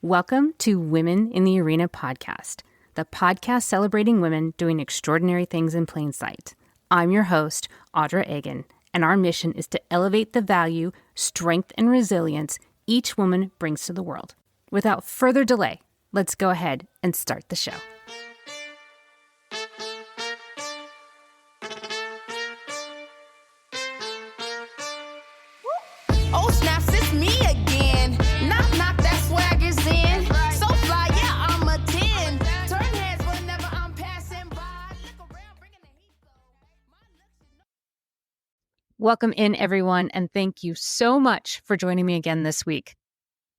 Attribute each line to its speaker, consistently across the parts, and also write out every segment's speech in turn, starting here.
Speaker 1: Welcome to Women in the Arena podcast, the podcast celebrating women doing extraordinary things in plain sight. I'm your host, Audra Egan, and our mission is to elevate the value, strength, and resilience each woman brings to the world. Without further delay, let's go ahead and start the show.
Speaker 2: Oh, snaps, it's me again. Knock, knock, that swag is in. So fly, yeah, I'm a 10. Turn heads whenever I'm passing by. Look around, bringing the heat, though.
Speaker 1: Welcome in, everyone, and thank you so much for joining me again this week.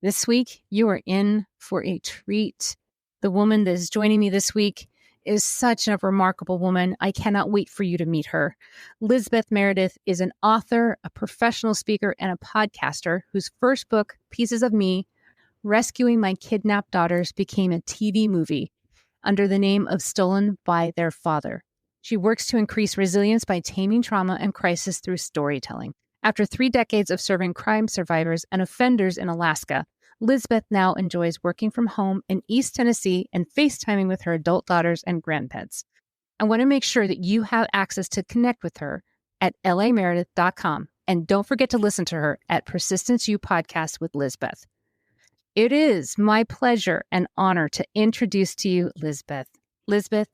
Speaker 1: This week, you are in for a treat. The woman that is joining me this week is such a remarkable woman. I cannot wait for you to meet her. Lizbeth Meredith is an author, a professional speaker, and a podcaster whose first book, Pieces of Me, Rescuing My Kidnapped Daughters, became a TV movie under the name of Stolen by Their Father. She works to increase resilience by taming trauma and crisis through storytelling. After 3 decades of serving crime survivors and offenders in Alaska, Lizbeth now enjoys working from home in East Tennessee and FaceTiming with her adult daughters and grandpets. I want to make sure that you have access to connect with her at lameredith.com. And don't forget to listen to her at Persistence U Podcast with Lizbeth. It is my pleasure and honor to introduce to you Lizbeth. Lizbeth,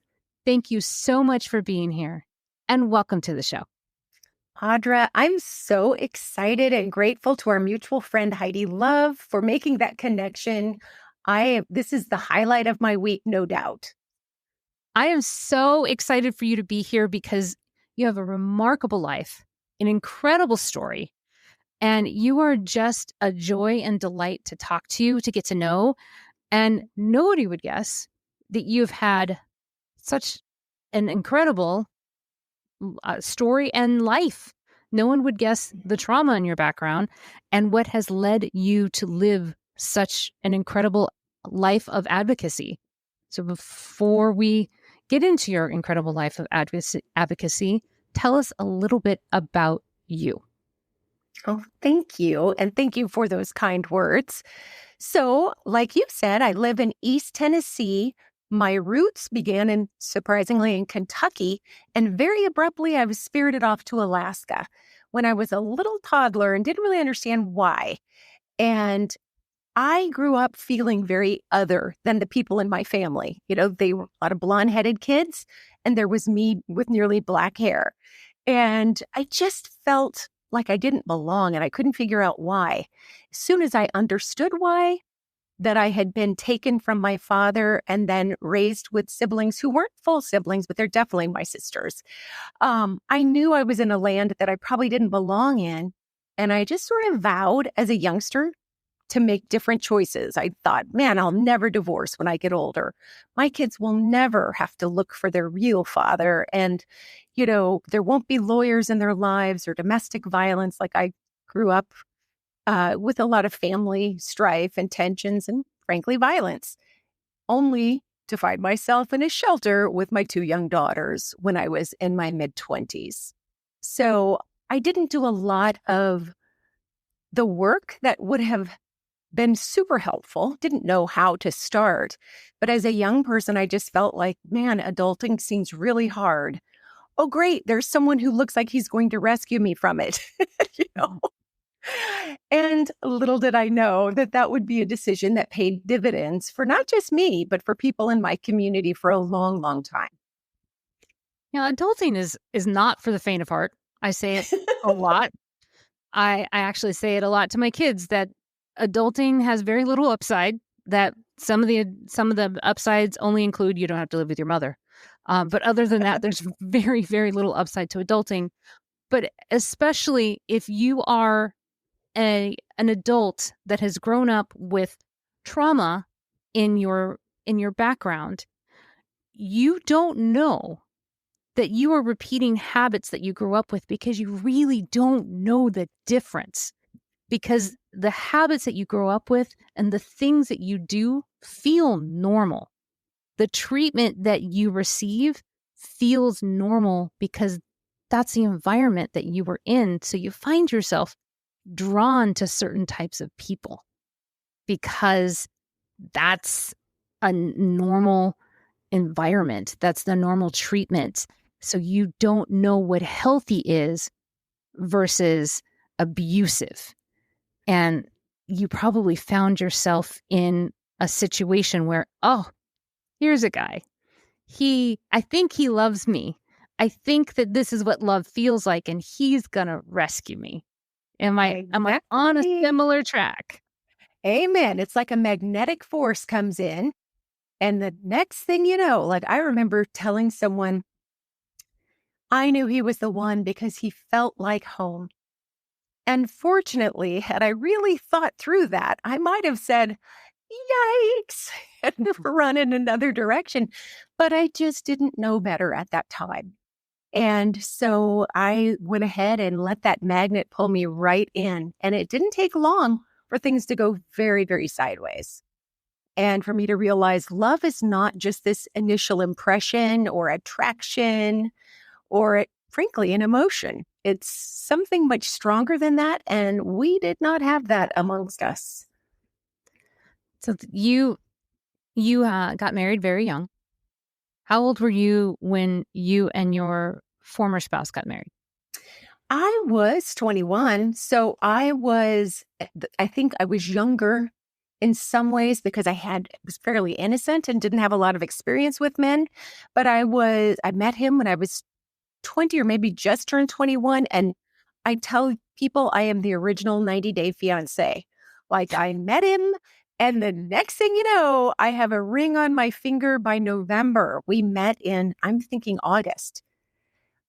Speaker 1: thank you so much for being here and welcome to the show.
Speaker 3: Audra, I'm so excited and grateful to our mutual friend Heidi Love for making that connection. This is the highlight of my week, no doubt.
Speaker 1: I am so excited for you to be here because you have a remarkable life, an incredible story, and you are just a joy and delight to talk to, to get to know. And nobody would guess that you've had such an incredible story and life. No one would guess the trauma in your background and what has led you to live such an incredible life of advocacy. So before we get into your incredible life of advocacy, tell us a little bit about you.
Speaker 3: Oh, thank you. And thank you for those kind words. So, like you said, I live in East Tennessee. My roots began surprisingly in Kentucky, and very abruptly I was spirited off to Alaska when I was a little toddler and didn't really understand why. And I grew up feeling very other than the people in my family. You know, they were a lot of blonde-headed kids, and there was me with nearly black hair. And I just felt like I didn't belong, and I couldn't figure out why. As soon as I understood why, that I had been taken from my father and then raised with siblings who weren't full siblings, but they're definitely my sisters. I knew I was in a land that I probably didn't belong in. And I just sort of vowed as a youngster to make different choices. I thought, man, I'll never divorce when I get older. My kids will never have to look for their real father. And, you know, there won't be lawyers in their lives or domestic violence. Like I grew up with a lot of family strife and tensions and, frankly, violence, only to find myself in a shelter with my 2 young daughters when I was in my mid-20s. So I didn't do a lot of the work that would have been super helpful, didn't know how to start. But as a young person, I just felt like, man, adulting seems really hard. Oh, great. There's someone who looks like he's going to rescue me from it, you know? And little did I know that that would be a decision that paid dividends for not just me, but for people in my community for a long, long time.
Speaker 1: Yeah, adulting is not for the faint of heart. I say it a lot. I actually say it a lot to my kids that adulting has very little upside, that some of the upsides only include you don't have to live with your mother. But other than that, there's very, very little upside to adulting. But especially if you are an adult that has grown up with trauma in your background, you don't know that you are repeating habits that you grew up with because you really don't know the difference. Because the habits that you grow up with and the things that you do feel normal. The treatment that you receive feels normal because that's the environment that you were in. So you find yourself drawn to certain types of people because that's a normal environment. That's the normal treatment. So you don't know what healthy is versus abusive. And you probably found yourself in a situation where, oh, here's a guy. I think he loves me. I think that this is what love feels like, and he's gonna rescue me. Am I on a similar track?
Speaker 3: Amen. It's like a magnetic force comes in, and the next thing you know, like I remember telling someone, I knew he was the one because he felt like home. And fortunately, had I really thought through that, I might have said, yikes, and run in another direction. But I just didn't know better at that time. And so I went ahead and let that magnet pull me right in. And it didn't take long for things to go very, very sideways. And for me to realize love is not just this initial impression or attraction or, frankly, an emotion. It's something much stronger than that. And we did not have that amongst us.
Speaker 1: So you got married very young. How old were you when you and your former spouse got married?
Speaker 3: I was 21. So I think I was younger in some ways because I was fairly innocent and didn't have a lot of experience with men. But I met him when I was 20 or maybe just turned 21. And I tell people I am the original 90-day fiance. Like I met him. And the next thing you know, I have a ring on my finger by November. We met in, I'm thinking August.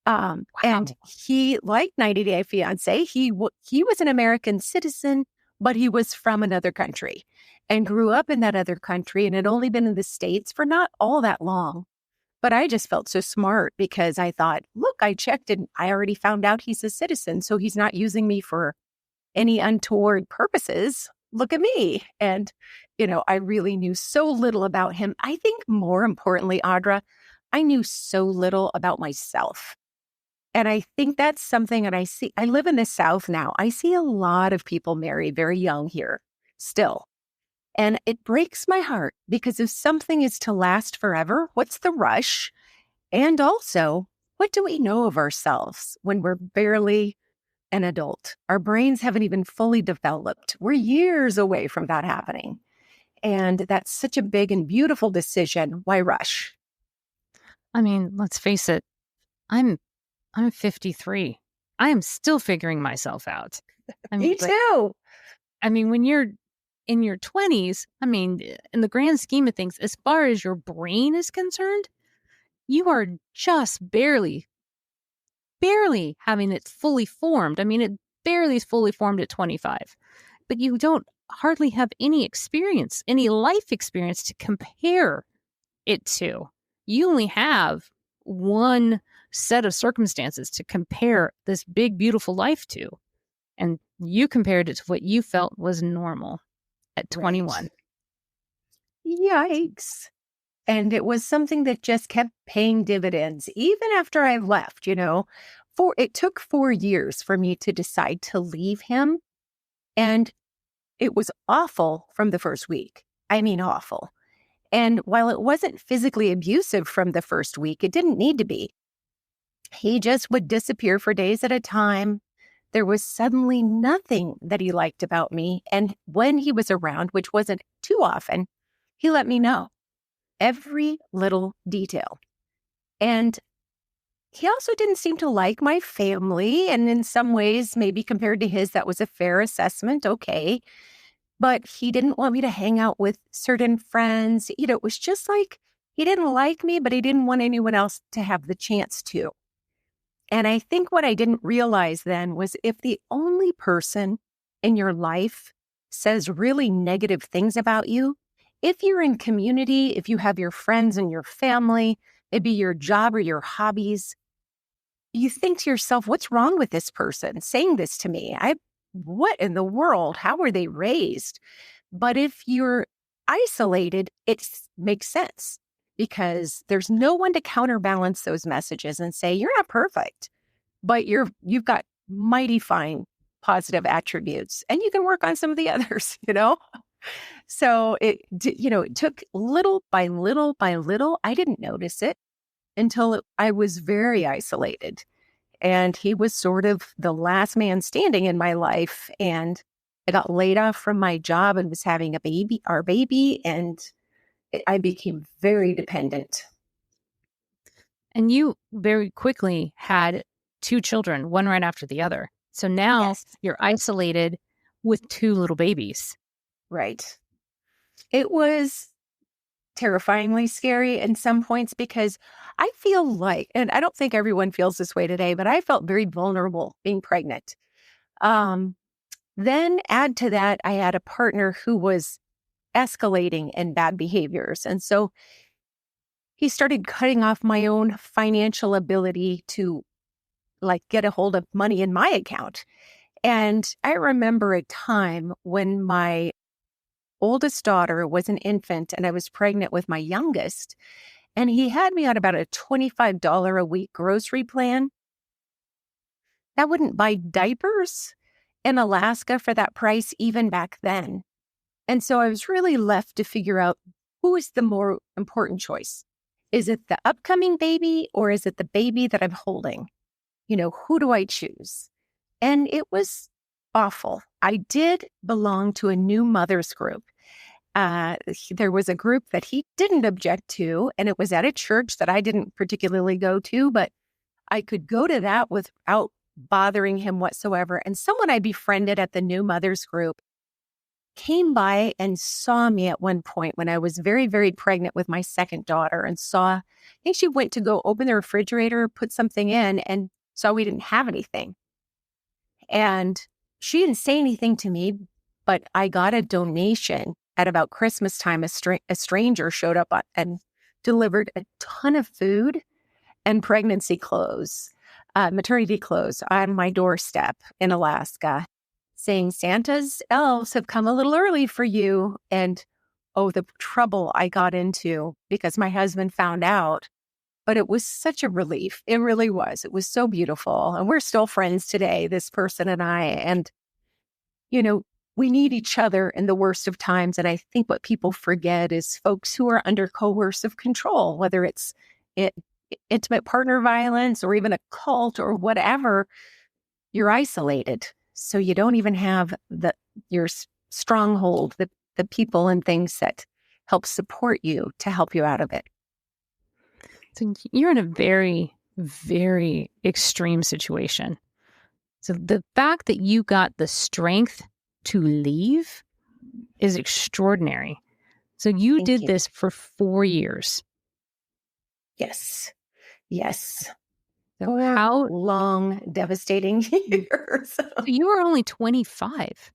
Speaker 1: Wow.
Speaker 3: And he, like 90-day fiance, he was an American citizen, but he was from another country and grew up in that other country and had only been in the States for not all that long. But I just felt so smart because I thought, look, I checked and I already found out he's a citizen. So he's not using me for any untoward purposes. Look at me. And, I really knew so little about him. I think more importantly, Audra, I knew so little about myself. And I think that's something that I live in the South now. I see a lot of people marry very young here still. And it breaks my heart because if something is to last forever, what's the rush? And also, what do we know of ourselves when we're barely an adult? Our brains haven't even fully developed. We're years away from that happening. And that's such a big and beautiful decision. Why rush?
Speaker 1: I mean, let's face it. I'm 53. I am still figuring myself out.
Speaker 3: Me too.
Speaker 1: I mean, when you're in your 20s, I mean, in the grand scheme of things, as far as your brain is concerned, you are just barely having it fully formed. I mean, it barely is fully formed at 25, but you don't hardly have any life experience to compare it to. You only have one set of circumstances to compare this big, beautiful life to. And you compared it to what you felt was normal at 21.
Speaker 3: Yikes. And it was something that just kept paying dividends, even after I left, it took 4 years for me to decide to leave him. And it was awful from the first week. I mean, awful. And while it wasn't physically abusive from the first week, it didn't need to be. He just would disappear for days at a time. There was suddenly nothing that he liked about me. And when he was around, which wasn't too often, he let me know every little detail. And he also didn't seem to like my family. And in some ways, maybe compared to his, that was a fair assessment. Okay. But he didn't want me to hang out with certain friends. It was just like he didn't like me, but he didn't want anyone else to have the chance to. And I think what I didn't realize then was if the only person in your life says really negative things about you, if you're in community, if you have your friends and your family, maybe your job or your hobbies, you think to yourself, what's wrong with this person saying this to me? What in the world? How were they raised? But if you're isolated, it makes sense because there's no one to counterbalance those messages and say, you're not perfect, but you've got mighty fine positive attributes and you can work on some of the others, So it took little by little by little. I didn't notice it until I was very isolated. And he was sort of the last man standing in my life. And I got laid off from my job and was having our baby, and I became very dependent.
Speaker 1: And you very quickly had two children, one right after the other. So now
Speaker 3: Yes.
Speaker 1: you're isolated with two little babies.
Speaker 3: Right. It was terrifyingly scary in some points because I feel like, and I don't think everyone feels this way today, but I felt very vulnerable being pregnant. Then add to that, I had a partner who was escalating in bad behaviors. And so he started cutting off my own financial ability to get a hold of money in my account. And I remember a time when my oldest daughter was an infant and I was pregnant with my youngest, and he had me on about a $25 a week grocery plan. That wouldn't buy diapers in Alaska for that price even back then. And so I was really left to figure out, who is the more important choice? Is it the upcoming baby, or is it the baby that I'm holding? Who do I choose? And it was awful. I did belong to a new mothers group. There was a group that he didn't object to, and it was at a church that I didn't particularly go to, but I could go to that without bothering him whatsoever. And someone I befriended at the new mothers group came by and saw me at one point when I was very, very pregnant with my second daughter, and I think she went to go open the refrigerator, put something in, and saw we didn't have anything. And she didn't say anything to me, but I got a donation at about Christmas time. A stranger showed up and delivered a ton of food and pregnancy clothes, maternity clothes on my doorstep in Alaska, saying Santa's elves have come a little early for you. And the trouble I got into because my husband found out. But it was such a relief. It really was. It was so beautiful. And we're still friends today, this person and I. And, we need each other in the worst of times. And I think what people forget is folks who are under coercive control, whether it's intimate partner violence or even a cult or whatever, you're isolated. So you don't even have your stronghold, the people and things that help support you to help you out of it.
Speaker 1: So you're in a very, very extreme situation. So the fact that you got the strength to leave is extraordinary. So you
Speaker 3: Thank
Speaker 1: did
Speaker 3: you.
Speaker 1: this for 4 years.
Speaker 3: Yes. Yes.
Speaker 1: So how
Speaker 3: long, devastating years.
Speaker 1: So you were only 25.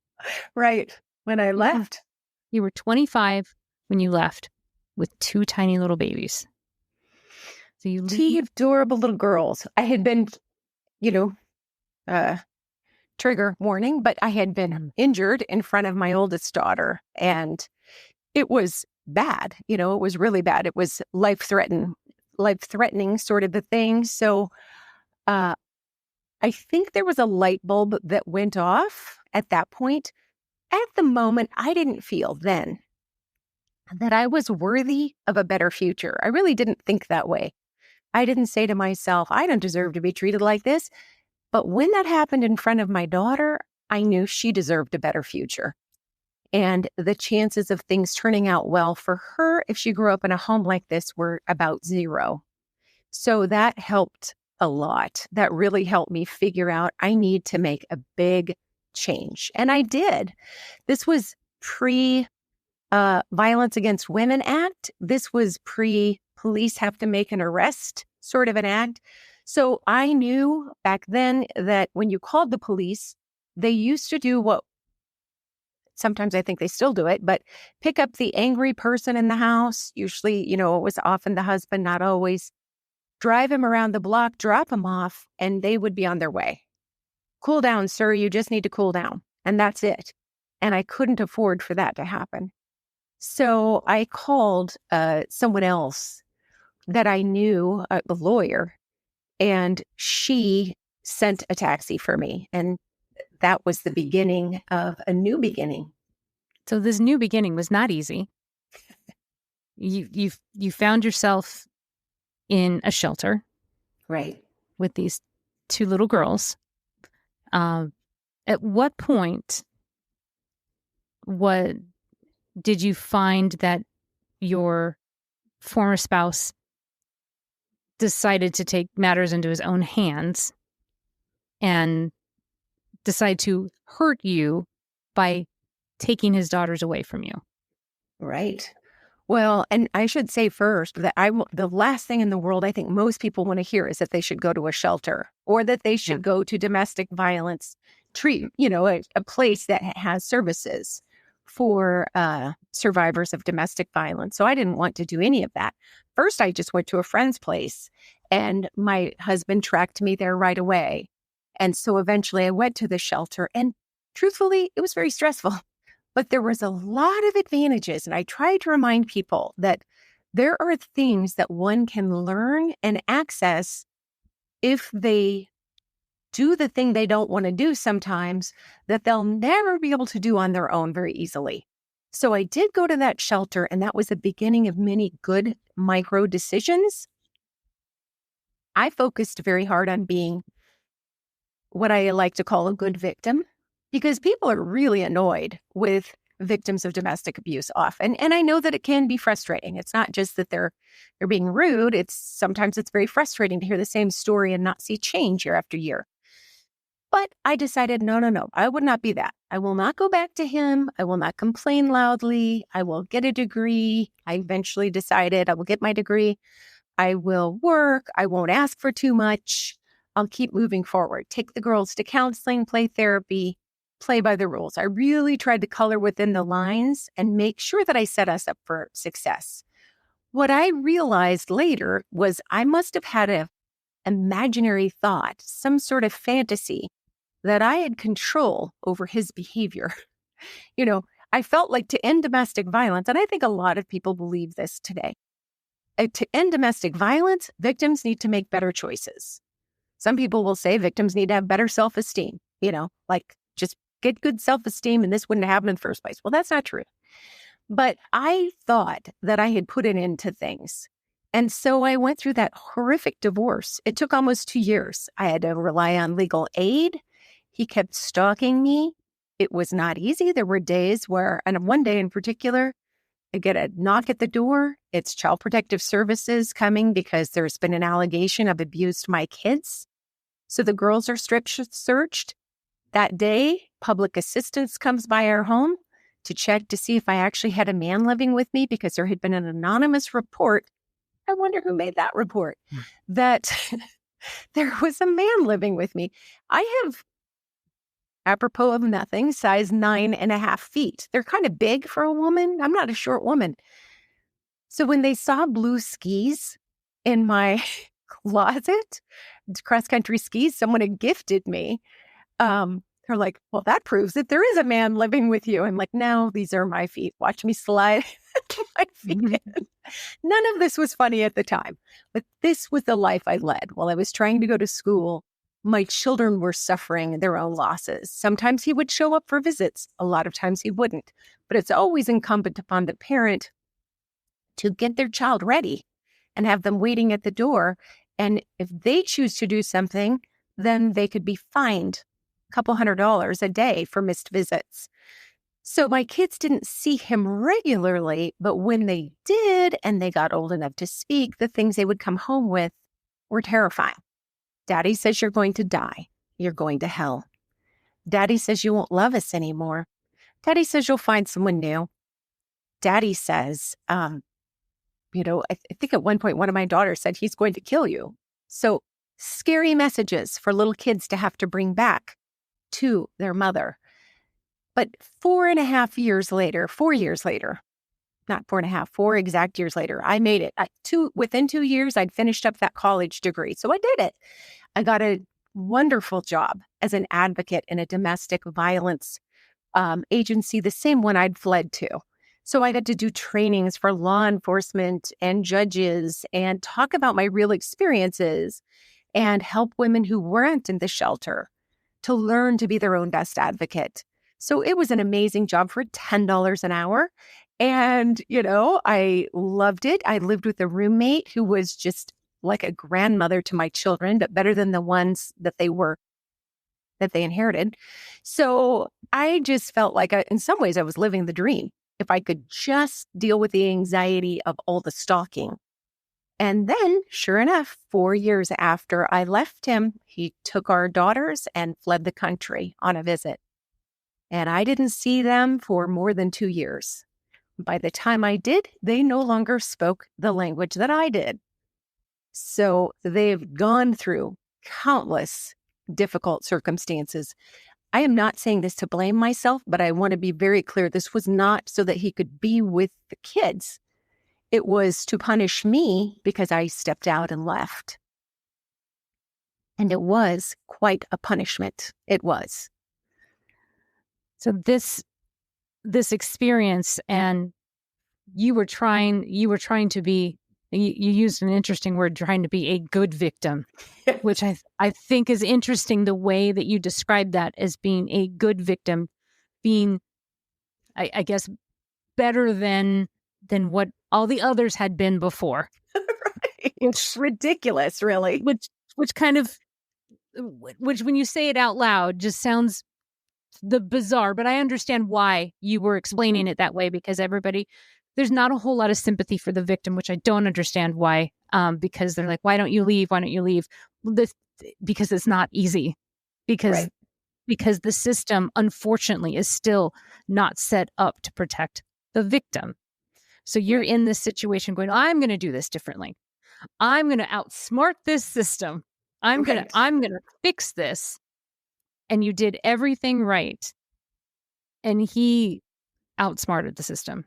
Speaker 3: Right. When I left.
Speaker 1: You were 25 when you left with two tiny little babies. So you
Speaker 3: Two adorable little girls. I had been, trigger warning, but I had been injured in front of my oldest daughter, and it was bad. It was really bad. It was life-threatening sort of a thing. So I think there was a light bulb that went off at that point. At the moment, I didn't feel then that I was worthy of a better future. I really didn't think that way. I didn't say to myself, I don't deserve to be treated like this. But when that happened in front of my daughter, I knew she deserved a better future. And the chances of things turning out well for her, if she grew up in a home like this, were about zero. So that helped a lot. That really helped me figure out I need to make a big change. And I did. This was Violence Against Women Act. This was police have to make an arrest sort of an act. So I knew back then that when you called the police, they used to do what sometimes I think they still do it, but pick up the angry person in the house. Usually, it was often the husband, not always. Drive him around the block, drop him off, and they would be on their way. Cool down, sir. You just need to cool down. And that's it. And I couldn't afford for that to happen. So I called someone else that I knew, a lawyer, and she sent a taxi for me. And that was the beginning of a new beginning.
Speaker 1: So this new beginning was not easy. You found yourself in a shelter,
Speaker 3: Right.
Speaker 1: with these two little girls. At what point did you find that your former spouse decided to take matters into his own hands and decide to hurt you by taking his daughters away from you?
Speaker 3: Right. Well, and I should say first that the last thing in the world I think most people want to hear is that they should go to a shelter or that they should go to domestic violence a place that has services for survivors of domestic violence. So I didn't want to do any of that. First, I just went to a friend's place and my husband tracked me there right away. And so eventually I went to the shelter and truthfully, it was very stressful. But there was a lot of advantages. And I try to remind people that there are things that one can learn and access if they do the thing they don't want to do sometimes that they'll never be able to do on their own very easily. So I did go to that shelter, and that was the beginning of many good micro decisions. I focused very hard on being what I like to call a good victim, because people are really annoyed with victims of domestic abuse often. And I know that it can be frustrating. It's not just that they're being rude. Sometimes it's very frustrating to hear the same story and not see change year after year. But I decided, no, I would not be that. I will not go back to him. I will not complain loudly. I will get a degree. I eventually decided I will get my degree. I will work. I won't ask for too much. I'll keep moving forward. Take the girls to counseling, play therapy, play by the rules. I really tried to color within the lines and make sure that I set us up for success. What I realized later was I must have had an imaginary thought, some sort of fantasy that I had control over his behavior. I felt like to end domestic violence, and I think a lot of people believe this today, to end domestic violence, victims need to make better choices. Some people will say victims need to have better self-esteem, like just get good self-esteem and this wouldn't happen in the first place. Well, that's not true. But I thought that I had put an end to things. And so I went through that horrific divorce. It took almost 2 years. I had to rely on legal aid. He kept stalking me. It was not easy. There were days where, and one day in particular, I get a knock at the door. It's Child Protective Services coming because there's been an allegation I've abused my kids. So the girls are strip searched. That day, public assistance comes by our home to check to see if I actually had a man living with me because there had been an anonymous report. I wonder who made that report, that there was a man living with me. I have, apropos of nothing, size 9.5 feet. They're kind of big for a woman. I'm not a short woman. So when they saw blue skis in my closet, cross-country skis, someone had gifted me. They're like, well, that proves that there is a man living with you. I'm like, no, these are my feet. Watch me slide my feet in. None of this was funny at the time, but this was the life I led. While I was trying to go to school, my children were suffering their own losses. Sometimes he would show up for visits. A lot of times he wouldn't. But it's always incumbent upon the parent to get their child ready and have them waiting at the door. And if they choose to do something, then they could be fined a couple $100 a day for missed visits. So my kids didn't see him regularly, but when they did and they got old enough to speak, the things they would come home with were terrifying. Daddy says you're going to die. You're going to hell. Daddy says you won't love us anymore. Daddy says you'll find someone new. Daddy says, I think at one point, one of my daughters said he's going to kill you. So scary messages for little kids to have to bring back to their mother. But 4 years later, not 4.5, 4 exact years later, I made it. Within 2 years, I'd finished up that college degree. So I did it. I got a wonderful job as an advocate in a domestic violence agency, the same one I'd fled to. So I got to do trainings for law enforcement and judges and talk about my real experiences and help women who weren't in the shelter to learn to be their own best advocate. So it was an amazing job for $10 an hour. And, I loved it. I lived with a roommate who was just like a grandmother to my children, but better than the ones that they inherited. So I just felt like in some ways I was living the dream. If I could just deal with the anxiety of all the stalking. And then, sure enough, 4 years after I left him, he took our daughters and fled the country on a visit. And I didn't see them for more than 2 years. By the time I did, they no longer spoke the language that I did. So they've gone through countless difficult circumstances. I am not saying this to blame myself, but I want to be very clear. This was not so that he could be with the kids. It was to punish me because I stepped out and left. And it was quite a punishment. It was.
Speaker 1: So this experience, and you were trying to be, you used an interesting word, trying to be a good victim, which I think is interesting, the way that you described that as being a good victim, being, I guess, better than what all the others had been before.
Speaker 3: Right. It's ridiculous, really.
Speaker 1: Which kind of, when you say it out loud, just sounds the bizarre, but I understand why you were explaining it that way, because there's not a whole lot of sympathy for the victim, which I don't understand why, because they're like, why don't you leave? Why don't you leave? Because it's not easy, because the system, unfortunately, is still not set up to protect the victim. So you're in this situation going, I'm going to do this differently. I'm going to outsmart this system. I'm going to fix this. And you did everything right. And he outsmarted the system.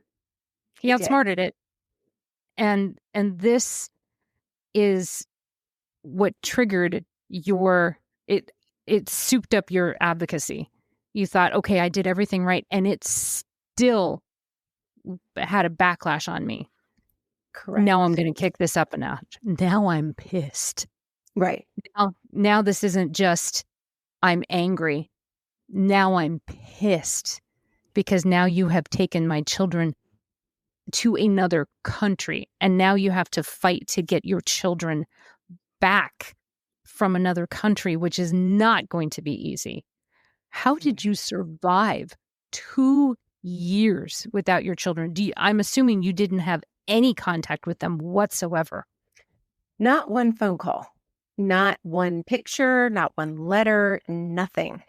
Speaker 1: He outsmarted it. And this is what triggered it souped up your advocacy. You thought, okay, I did everything right. And it still had a backlash on me.
Speaker 3: Correct.
Speaker 1: Now I'm going to kick this up a notch. Now I'm pissed.
Speaker 3: Right.
Speaker 1: Now this isn't just I'm angry. Now I'm pissed because now you have taken my children to another country, and now you have to fight to get your children back from another country, which is not going to be easy. How did you survive 2 years without your children? I'm assuming you didn't have any contact with them whatsoever.
Speaker 3: Not one phone call, not one picture, not one letter, nothing.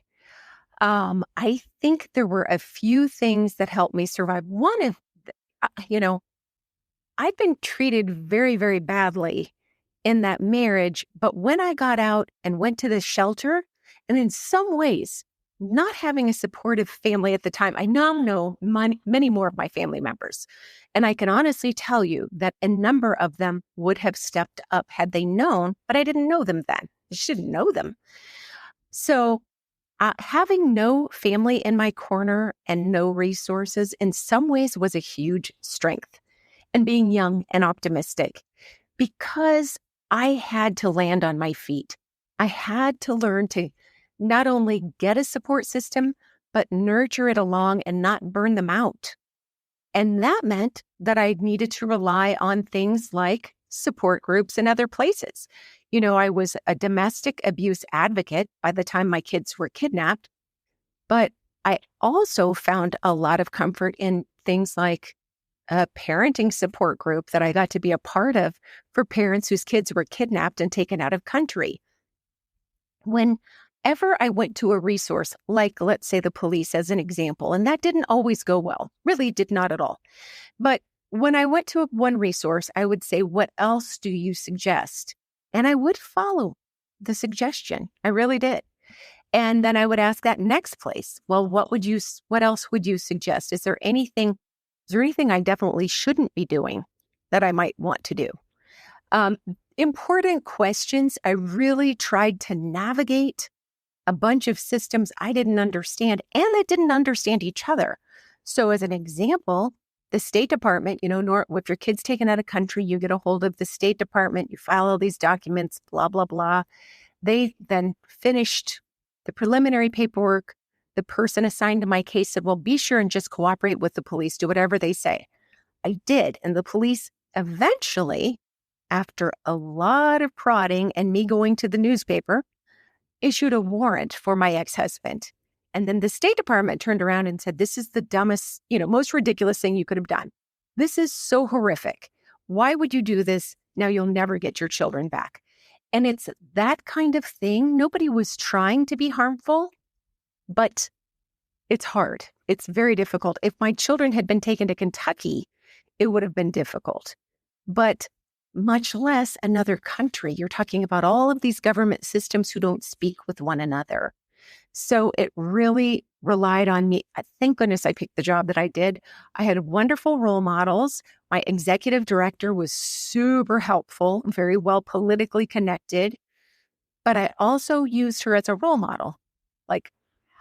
Speaker 3: I think there were a few things that helped me survive. One of, I've been treated very, very badly in that marriage, but when I got out and went to the shelter, and in some ways, not having a supportive family at the time, I now know many more of my family members. And I can honestly tell you that a number of them would have stepped up had they known, but I didn't know them then. I just didn't know them. So having no family in my corner and no resources in some ways was a huge strength. And being young and optimistic, because I had to land on my feet. I had to learn to not only get a support system, but nurture it along and not burn them out. And that meant that I needed to rely on things like support groups and other places. I was a domestic abuse advocate by the time my kids were kidnapped, but I also found a lot of comfort in things like a parenting support group that I got to be a part of for parents whose kids were kidnapped and taken out of country. Whenever I went to a resource, like let's say the police as an example, and that didn't always go well, really did not at all. But when I went to one resource, I would say, what else do you suggest? And I would follow the suggestion. I really did. And then I would ask that next place, well, what else would you suggest? Is there anything I definitely shouldn't be doing that I might want to do? Important questions. I really tried to navigate a bunch of systems I didn't understand and that didn't understand each other. So as an example, the State Department, if your kid's taken out of country, you get a hold of the State Department, you file all these documents, blah, blah, blah. They then finished the preliminary paperwork. The person assigned to my case said, well, be sure and just cooperate with the police. Do whatever they say. I did. And the police eventually, after a lot of prodding and me going to the newspaper, issued a warrant for my ex-husband. And then the State Department turned around and said, this is the dumbest, most ridiculous thing you could have done. This is so horrific. Why would you do this? Now you'll never get your children back. And it's that kind of thing. Nobody was trying to be harmful, but it's hard. It's very difficult. If my children had been taken to Kentucky, it would have been difficult. But much less another country. You're talking about all of these government systems who don't speak with one another. So it really relied on me. Thank goodness I picked the job that I did. I had wonderful role models. My executive director was super helpful, very well politically connected. But I also used her as a role model. Like,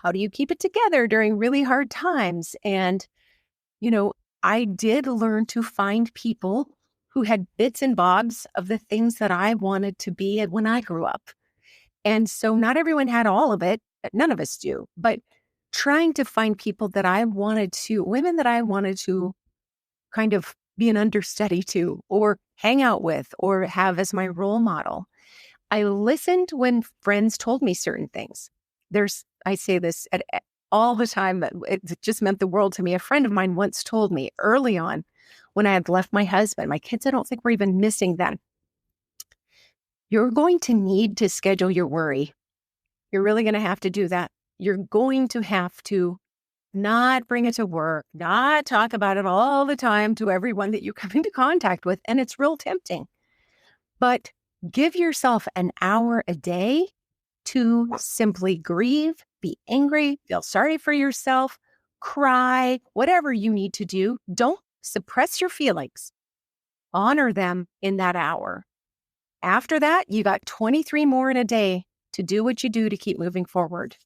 Speaker 3: how do you keep it together during really hard times? And, I did learn to find people who had bits and bobs of the things that I wanted to be when I grew up. And so not everyone had all of it. None of us do. But trying to find people that women that I wanted to kind of be an understudy to, or hang out with, or have as my role model. I listened when friends told me certain things. I say this all the time. It just meant the world to me. A friend of mine once told me early on when I had left my husband, my kids, I don't think were even missing then. You're going to need to schedule your worry. You're really going to have to do that. You're going to have to not bring it to work, not talk about it all the time to everyone that you come into contact with. And it's real tempting. But give yourself an hour a day to simply grieve, be angry, feel sorry for yourself, cry, whatever you need to do. Don't suppress your feelings. Honor them in that hour. After that, you got 23 more in a day to do what you do to keep moving forward.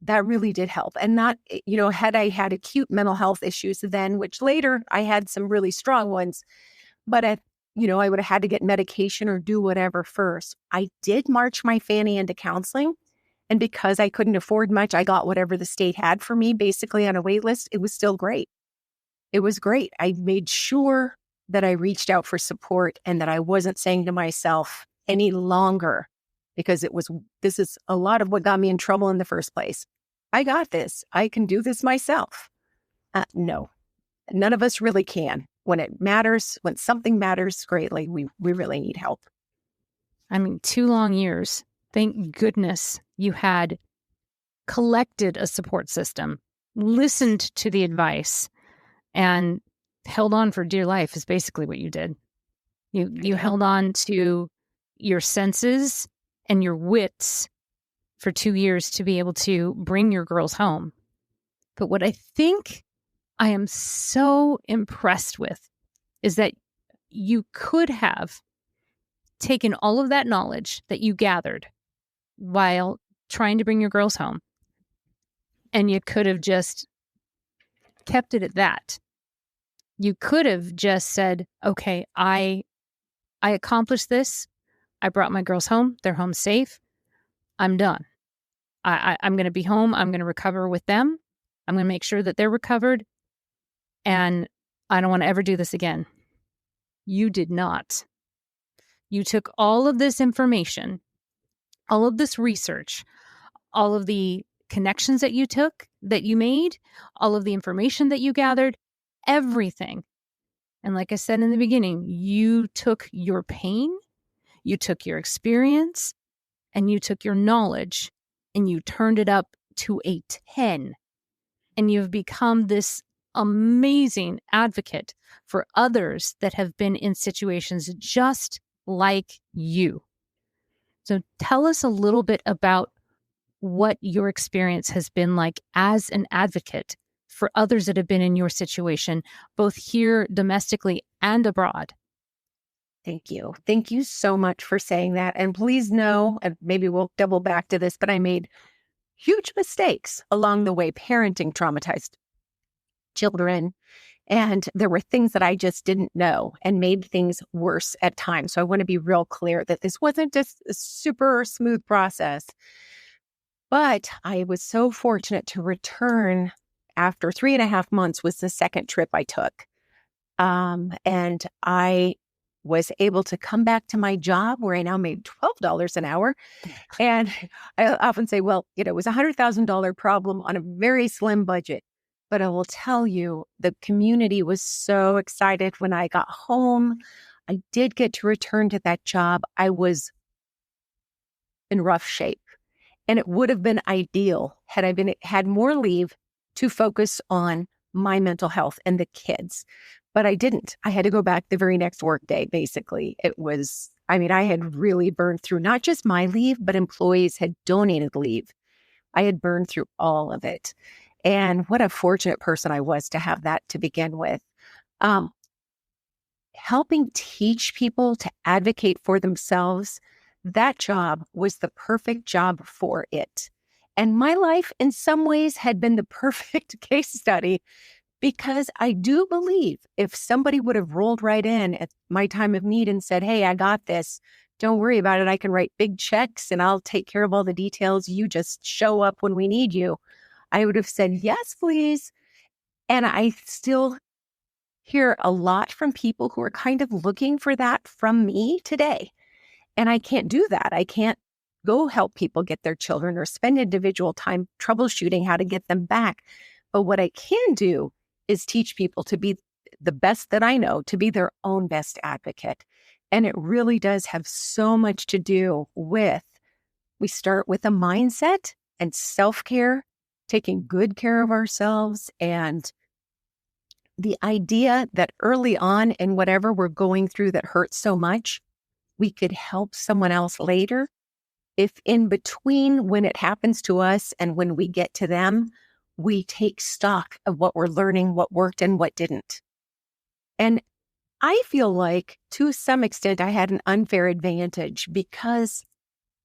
Speaker 3: That really did help. And not, had I had acute mental health issues then, which later I had some really strong ones, but I would have had to get medication or do whatever first. I did march my fanny into counseling. And because I couldn't afford much, I got whatever the state had for me, basically on a wait list. It was still great. It was great. I made sure that I reached out for support and that I wasn't saying to myself any longer, because this is a lot of what got me in trouble in the first place. I got this. I can do this myself. No, none of us really can. When it matters, when something matters greatly, we really need help.
Speaker 1: 2 long years. Thank goodness you had collected a support system, listened to the advice, and held on for dear life is basically what you did. You held on to your senses and your wits for 2 years to be able to bring your girls home. But what I think I am so impressed with is that you could have taken all of that knowledge that you gathered while trying to bring your girls home, and you could have just kept it at that. You could have just said, okay, I accomplished this. I brought my girls home. They're home safe. I'm done. I'm going to be home. I'm going to recover with them. I'm going to make sure that they're recovered. And I don't want to ever do this again. You did not. You took all of this information, all of this research, all of the connections that you made, all of the information that you gathered, everything. And like I said in the beginning, you took your pain, you took your experience, and you took your knowledge, and you turned it up to a 10. And you've become this amazing advocate for others that have been in situations just like you. So tell us a little bit about what your experience has been like as an advocate for others that have been in your situation, both here domestically and abroad.
Speaker 3: Thank you. Thank you so much for saying that. And please know, and maybe we'll double back to this, but I made huge mistakes along the way, parenting traumatized children. And there were things that I just didn't know and made things worse at times. So I want to be real clear that this wasn't just a super smooth process. But I was so fortunate to return after 3.5 months was the second trip I took. And I was able to come back to my job where I now made $12 an hour. And I often say, well, it was a $100,000 problem on a very slim budget. But I will tell you, the community was so excited when I got home. I did get to return to that job. I was in rough shape. And it would have been ideal had I had more leave to focus on my mental health and the kids. But I didn't. I had to go back the very next workday, basically. I had really burned through not just my leave, but employees had donated leave. I had burned through all of it. And what a fortunate person I was to have that to begin with. Helping teach people to advocate for themselves, that job was the perfect job for it. And my life, in some ways, had been the perfect case study because I do believe if somebody would have rolled right in at my time of need and said, hey, I got this. Don't worry about it. I can write big checks and I'll take care of all the details. You just show up when we need you. I would have said, yes, please. And I still hear a lot from people who are kind of looking for that from me today. And I can't do that. I can't go help people get their children or spend individual time troubleshooting how to get them back. But what I can do is teach people to be the best that I know, to be their own best advocate. And it really does have so much to do with, we start with a mindset and self-care, taking good care of ourselves, and the idea that early on in whatever we're going through that hurts so much, we could help someone else later. If in between when it happens to us and when we get to them, we take stock of what we're learning, what worked and what didn't. And I feel like to some extent I had an unfair advantage because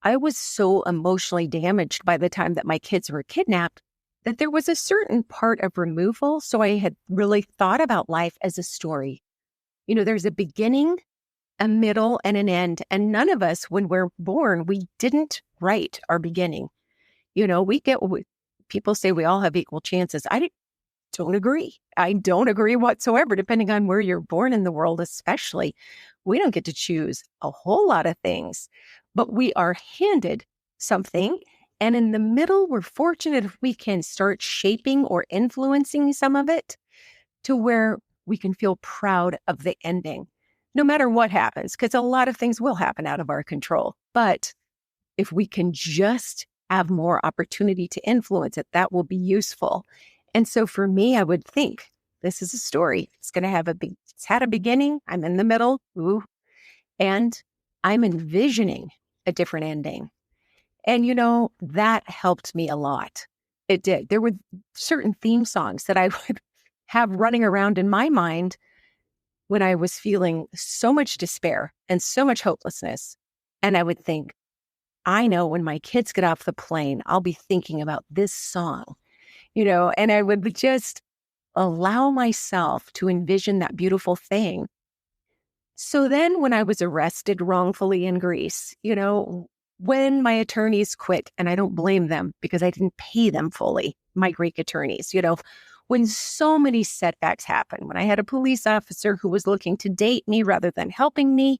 Speaker 3: I was so emotionally damaged by the time that my kids were kidnapped that there was a certain part of removal. So I had really thought about life as a story. There's a beginning, a middle, and an end. And none of us, when we're born, we didn't write our beginning. People say we all have equal chances. I don't agree. I don't agree whatsoever, depending on where you're born in the world, especially. We don't get to choose a whole lot of things, but we are handed something. And in the middle, we're fortunate if we can start shaping or influencing some of it to where we can feel proud of the ending, no matter what happens, because a lot of things will happen out of our control. But if we can just have more opportunity to influence it, that will be useful. And so for me, I would think this is a story. It's had a beginning. I'm in the middle. And I'm envisioning a different ending. And, that helped me a lot. It did. There were certain theme songs that I would have running around in my mind when I was feeling so much despair and so much hopelessness. And I would think, I know when my kids get off the plane, I'll be thinking about this song, and I would just allow myself to envision that beautiful thing. So then when I was arrested wrongfully in Greece, when my attorneys quit, and I don't blame them because I didn't pay them fully, my Greek attorneys, when so many setbacks happened, when I had a police officer who was looking to date me rather than helping me,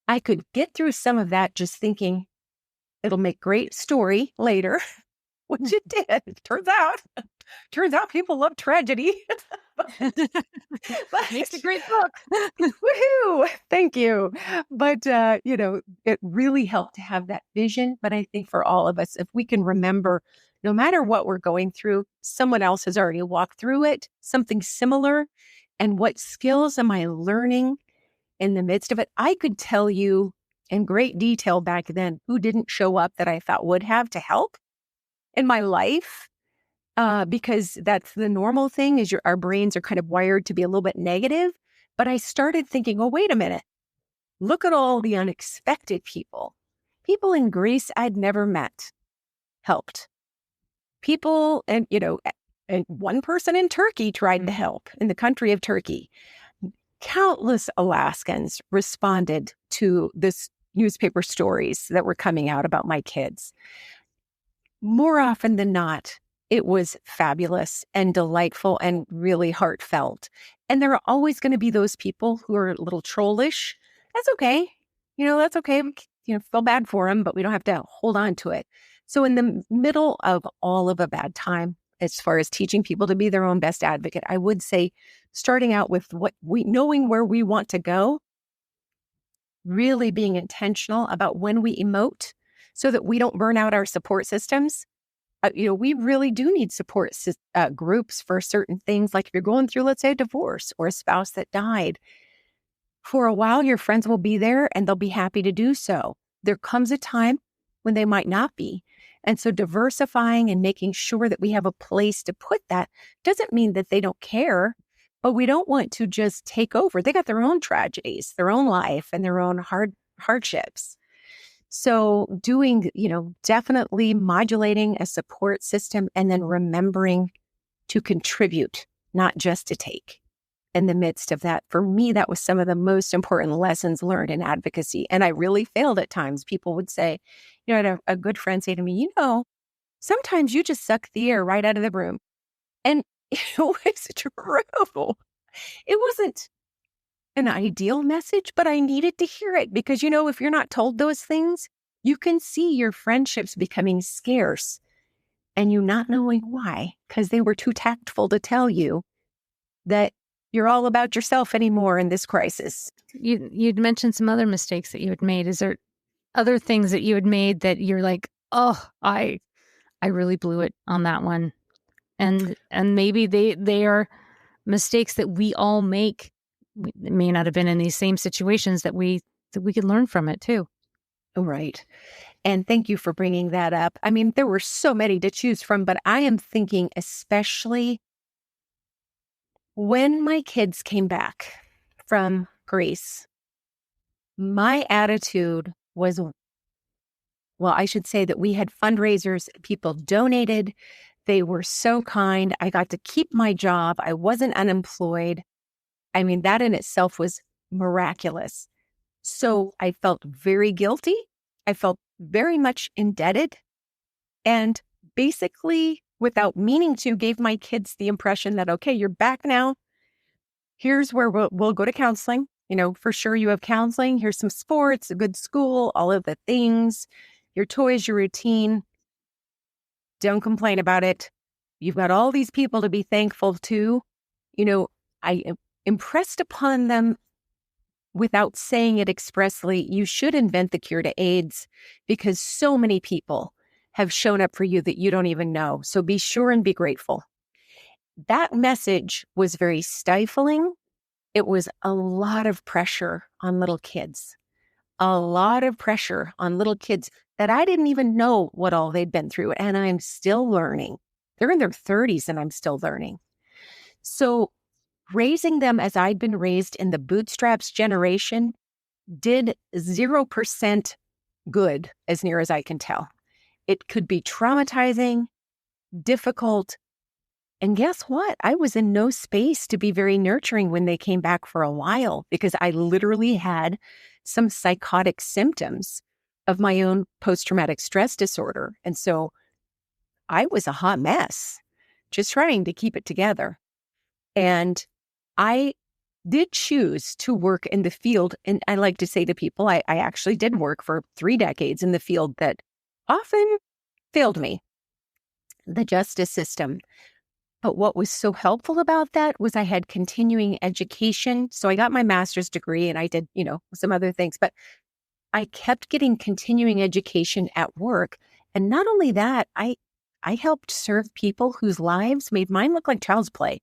Speaker 3: I could get through some of that just thinking it'll make great story later, which it did. Turns out people love tragedy. but,
Speaker 1: Makes a great book.
Speaker 3: Woohoo! Thank you. But, it really helped to have that vision. But I think for all of us, if we can remember, no matter what we're going through, someone else has already walked through it, something similar. And what skills am I learning in the midst of it? I could tell you in great detail back then who didn't show up that I thought would have to help in my life. Because that's the normal thing is our brains are kind of wired to be a little bit negative. But I started thinking, oh, wait a minute. Look at all the unexpected people. People in Greece I'd never met helped. People and one person in Turkey tried to help in the country of Turkey. Countless Alaskans responded to this newspaper stories that were coming out about my kids. more often than not, it was fabulous and delightful and really heartfelt. And there are always going to be those people who are a little trollish. That's okay. That's okay. Feel bad for them, but we don't have to hold on to it. So in the middle of all of a bad time, as far as teaching people to be their own best advocate, I would say starting out with knowing where we want to go, really being intentional about when we emote so that we don't burn out our support systems. We really do need support groups for certain things. Like if you're going through, let's say, a divorce or a spouse that died, for a while, your friends will be there and they'll be happy to do so. There comes a time when they might not be. And so diversifying and making sure that we have a place to put that doesn't mean that they don't care, but we don't want to just take over. They got their own tragedies, their own life, and their own hardships. So doing, definitely modulating a support system and then remembering to contribute, not just to take in the midst of that. For me, that was some of the most important lessons learned in advocacy. And I really failed at times. People would say, I had a good friend say to me, sometimes you just suck the air right out of the room. And it was true. It wasn't an ideal message, but I needed to hear it because, if you're not told those things, you can see your friendships becoming scarce and you not knowing why, because they were too tactful to tell you that you're all about yourself anymore in this crisis.
Speaker 1: You'd mentioned some other mistakes that you had made. Is there other things that you had made that you're like, oh, I really blew it on that one? And maybe they are mistakes that we all make. It may not have been in these same situations that we could learn from it too.
Speaker 3: Right. And thank you for bringing that up. I mean, there were so many to choose from, but I am thinking especially when my kids came back from Greece, my attitude was, I should say that we had fundraisers, people donated. They were so kind. I got to keep my job. I wasn't unemployed. I mean, that in itself was miraculous. So I felt very guilty. I felt very much indebted. And basically, without meaning to, gave my kids the impression that, okay, you're back now. Here's where we'll go to counseling. For sure you have counseling. Here's some sports, a good school, all of the things, your toys, your routine. Don't complain about it. You've got all these people to be thankful to. I impressed upon them without saying it expressly, you should invent the cure to AIDS because so many people have shown up for you that you don't even know. So be sure and be grateful. That message was very stifling. It was a lot of pressure on little kids, a lot of pressure on little kids that I didn't even know what all they'd been through. And I'm still learning. They're in their 30s and I'm still learning. So raising them as I'd been raised in the bootstraps generation did 0% good, as near as I can tell. It could be traumatizing, difficult. And guess what? I was in no space to be very nurturing when they came back for a while because I literally had some psychotic symptoms of my own post-traumatic stress disorder. And so I was a hot mess, just trying to keep it together. And I did choose to work in the field. And I like to say to people, I actually did work for 3 decades in the field that often failed me, the justice system. But what was so helpful about that was I had continuing education. So I got my master's degree and I did, some other things, but I kept getting continuing education at work. And not only that, I helped serve people whose lives made mine look like child's play.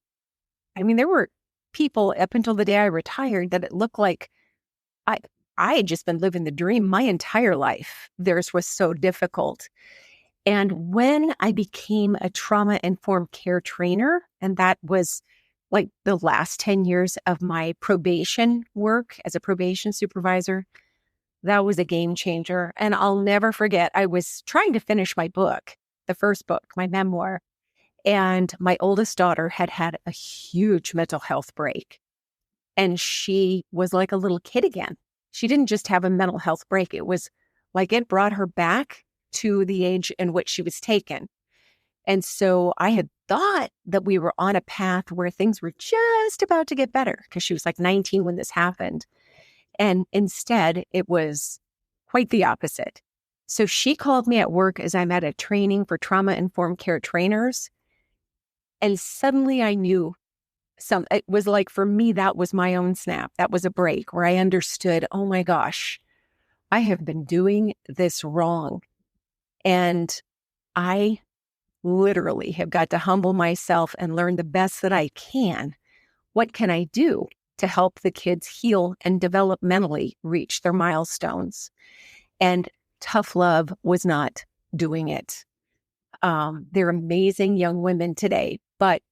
Speaker 3: I mean, there were people up until the day I retired that it looked like I had just been living the dream my entire life. Theirs was so difficult. And when I became a trauma-informed care trainer, and that was like the last 10 years of my probation work as a probation supervisor, that was a game changer. And I'll never forget, I was trying to finish my book, the first book, my memoir. And my oldest daughter had had a huge mental health break. And she was like a little kid again. She didn't just have a mental health break. It was like it brought her back to the age in which she was taken. And so I had thought that we were on a path where things were just about to get better because she was like 19 when this happened. And instead, it was quite the opposite. So she called me at work as I'm at a training for trauma-informed care trainers. And suddenly I knew it was like, for me, that was my own snap. That was a break where I understood, oh my gosh, I have been doing this wrong. And I literally have got to humble myself and learn the best that I can. What can I do to help the kids heal and developmentally reach their milestones? And tough love was not doing it. They're amazing young women today, but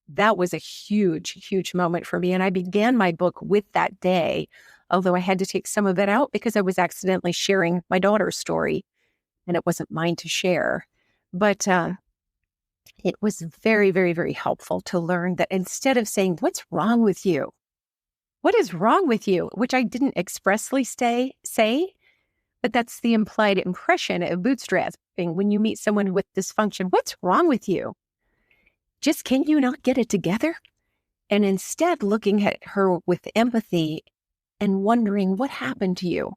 Speaker 3: that was a huge, huge moment for me. And I began my book with that day, although I had to take some of it out because I was accidentally sharing my daughter's story and it wasn't mine to share. But it was very, very, very helpful to learn that instead of saying, what's wrong with you? What is wrong with you? Which I didn't expressly say, but that's the implied impression of bootstrapping when you meet someone with dysfunction. What's wrong with you? Just can you not get it together? And instead looking at her with empathy and wondering what happened to you.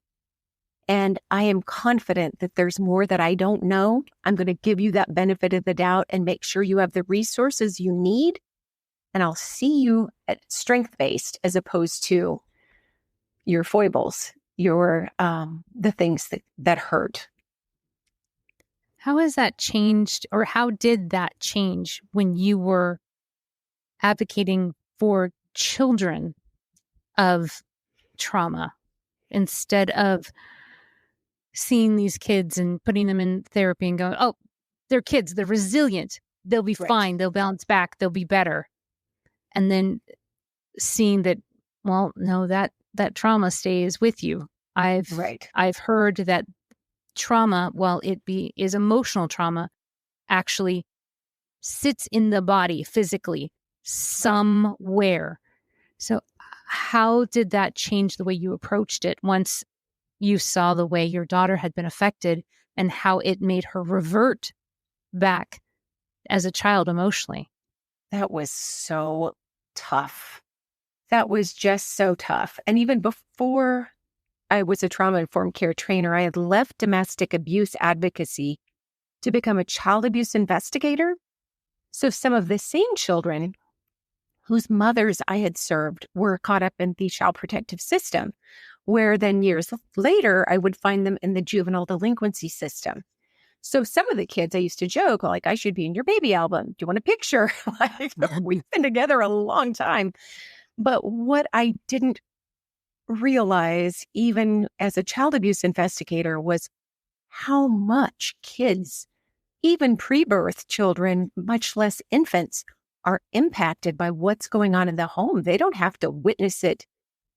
Speaker 3: And I am confident that there's more that I don't know. I'm going to give you that benefit of the doubt and make sure you have the resources you need. And I'll see you at strength-based as opposed to your foibles, your the things that hurt.
Speaker 1: How has that changed, or how did that change when you were advocating for children of trauma instead of seeing these kids and putting them in therapy and going, oh, they're kids, they're resilient, they'll be fine, they'll bounce back, they'll be better. And then seeing that, well, no, that trauma stays with you. I've heard that trauma, while it is emotional trauma, actually sits in the body physically somewhere. So how did that change the way you approached it once you saw the way your daughter had been affected and how it made her revert back as a child emotionally?
Speaker 3: That was so tough. That was just so tough. And even before I was a trauma-informed care trainer, I had left domestic abuse advocacy to become a child abuse investigator. So some of the same children whose mothers I had served were caught up in the child protective system, where then years later, I would find them in the juvenile delinquency system. So some of the kids, I used to joke, like, I should be in your baby album. Do you want a picture? Like, we've been together a long time. But what I didn't realize, even as a child abuse investigator, was how much kids, even pre-birth children, much less infants, are impacted by what's going on in the home. They don't have to witness it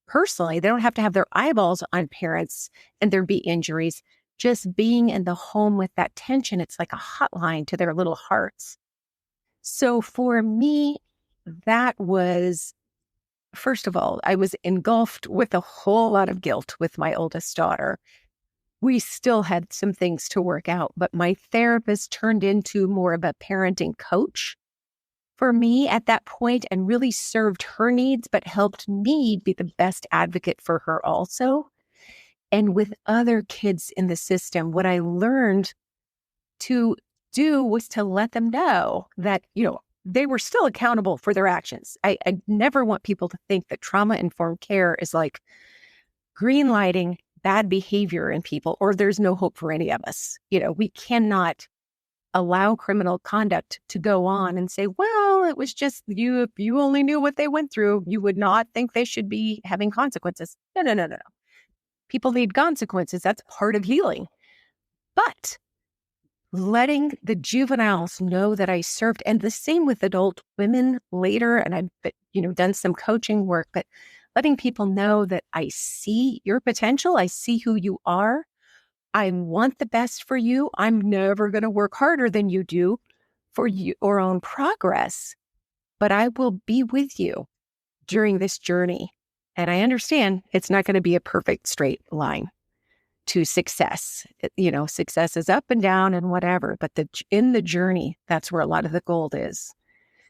Speaker 3: personally. They don't have to have their eyeballs on parents and there be injuries. Just being in the home with that tension, it's like a hotline to their little hearts. So for me, that was, first of all, I was engulfed with a whole lot of guilt with my oldest daughter. We still had some things to work out, but my therapist turned into more of a parenting coach for me at that point and really served her needs, but helped me be the best advocate for her also. And with other kids in the system, what I learned to do was to let them know that, they were still accountable for their actions. I never want people to think that trauma-informed care is like green lighting bad behavior in people, or there's no hope for any of us. We cannot allow criminal conduct to go on and say, well, it was just you. If you only knew what they went through, you would not think they should be having consequences. No. People need consequences. That's part of healing. But letting the juveniles know that I served, and the same with adult women later, and I've done some coaching work, but letting people know that I see your potential, I see who you are, I want the best for you. I'm never going to work harder than you do for your own progress, but I will be with you during this journey. And I understand it's not going to be a perfect straight line. to success. Success is up and down and whatever, but in the journey, that's where a lot of the gold is.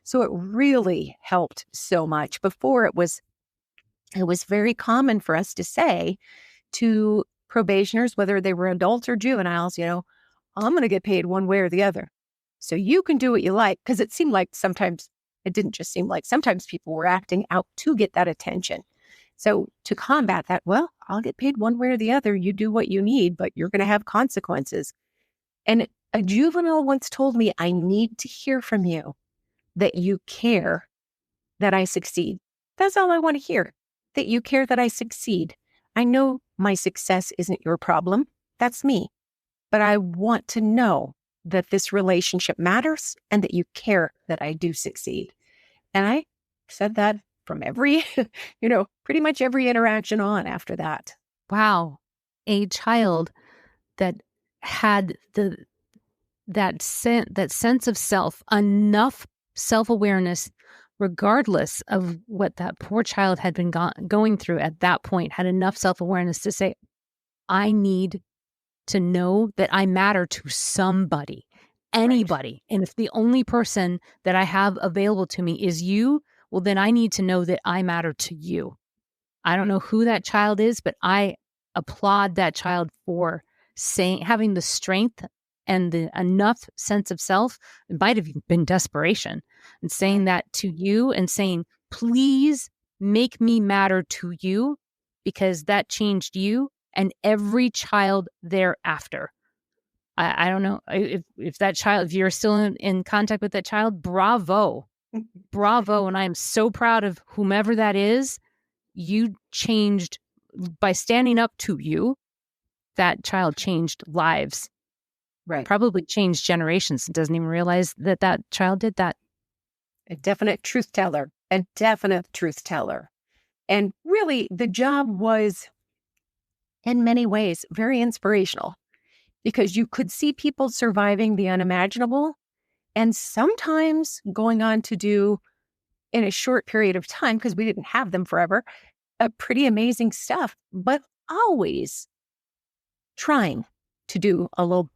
Speaker 3: So it really helped so much. Before it was very common for us to say to probationers, whether they were adults or juveniles, I'm going to get paid one way or the other. So you can do what you like. Because it seemed like sometimes, it didn't just seem like, sometimes people were acting out to get that attention. So to combat that, well, I'll get paid one way or the other. You do what you need, but you're going to have consequences. And a juvenile once told me, I need to hear from you that you care that I succeed. That's all I want to hear, that you care that I succeed. I know my success isn't your problem. That's me. But I want to know that this relationship matters and that you care that I do succeed. And I said that from every, pretty much every interaction on after that.
Speaker 1: Wow. A child that had that sense of self, enough self-awareness, regardless of what that poor child had been going through at that point, had enough self-awareness to say, I need to know that I matter to somebody, anybody. Right. And if the only person that I have available to me is you, well, then I need to know that I matter to you. I don't know who that child is, but I applaud that child for having the strength and the enough sense of self. It might have been desperation, and saying that to you and saying, please make me matter to you, because that changed you and every child thereafter. I don't know if that child, if you're still in contact with that child, bravo. Bravo. And I am so proud of whomever that is. You changed by standing up to you. That child changed lives.
Speaker 3: Right.
Speaker 1: Probably changed generations and doesn't even realize that that child did that.
Speaker 3: A definite truth teller. And really, the job was, in many ways, very inspirational, because you could see people surviving the unimaginable and sometimes going on to do, in a short period of time, because we didn't have them forever, a pretty amazing stuff, but always trying to do a little,